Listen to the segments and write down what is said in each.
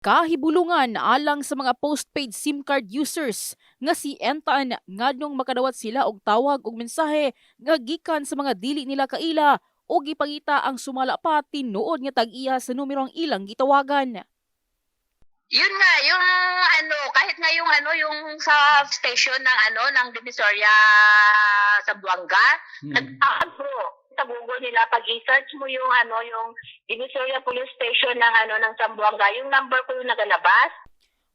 Kahibulungan alang sa mga postpaid SIM card users nga si entaan ngadtong makadawat sila og tawag ug mensahe nga gikan sa mga dili nila kaila o gipangita ang sumala pa tinuod nga tag-iya sa numerong ilang gitawagan. Yun nga, yung kahit nga yung sa station ng ng Divisoria sa Buanga, nag-aagro sa Google nila, pag i-search mo yung Divisoria Police Station ng Zamboanga, yung number ko yung nagalabas.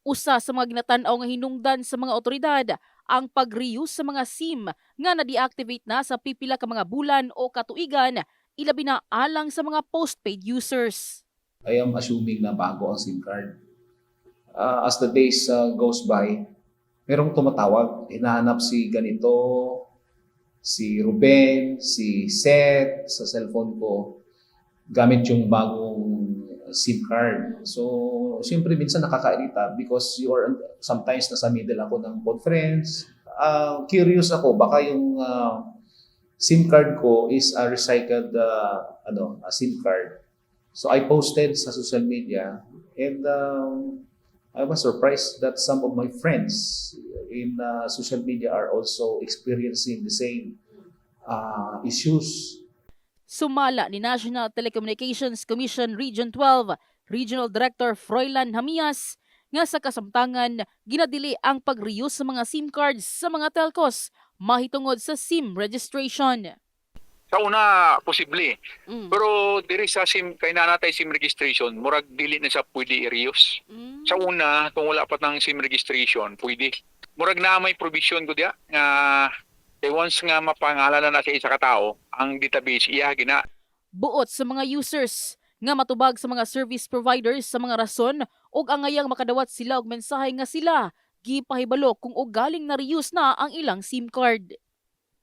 Usa sa mga ginatan-aw nga hinungdan sa mga otoridad ang pag-reuse sa mga SIM nga na-deactivate na sa pipila ka mga bulan o katuigan, ilabi na alang sa mga postpaid users. I am assuming na bago ang SIM card. As the days goes by, merong tumatawag, hinahanap si ganito, si Ruben, si Seth sa cellphone ko, gamit yung bagong SIM card. So, siyempre minsan nakakairita because you are sometimes nasa middle ako ng conference. Curious ako, baka yung SIM card ko is a recycled a SIM card. So I posted sa social media and I was surprised that some of my friends in social media are also experiencing the same issues. Sumala ni National Telecommunications Commission Region 12 Regional Director Froilan Hamias nga sa kasamtangan ginadili ang pag-reuse sa mga SIM cards sa mga telcos mahitungod sa SIM registration. Sa una, posible. Pero diri sa SIM, kay nanatay SIM registration, murag dili na siya pwede i-reuse. Sa una, kung wala pa ng SIM registration, pwede. Murag na may provision ko diya nga once nga mapangalanan na sa isa ka tao, ang database iya gina. Buot sa mga users nga matubag sa mga service providers sa mga rason ug angayang makadawat sila og mensahe nga sila gipahibalo kung galing na reuse na ang ilang SIM card.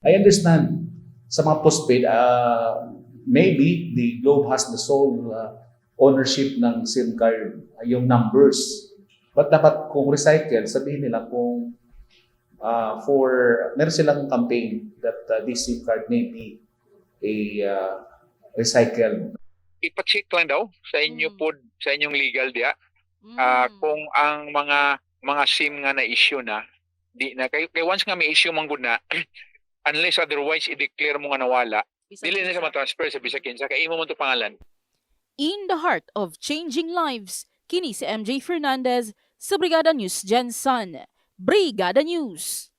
I understand sa mga postpaid, maybe the Globe has the sole ownership ng SIM card, yung numbers. But dapat kung recycle, sabihin nila kung meron silang campaign that this SIM card may be recycled. Ipacheck lang daw sa inyo po, sa inyong legal diya. Kung ang mga SIM nga na issue na, di na kay once nga may issue man gud na, unless otherwise i-declare mo nga nawala, dili na sa ma-transfer sa bisag kinsa kay imo man to pangalan. In the heart of changing lives, kini si MJ Fernandez sa Brigada News Jensen. Brigada News.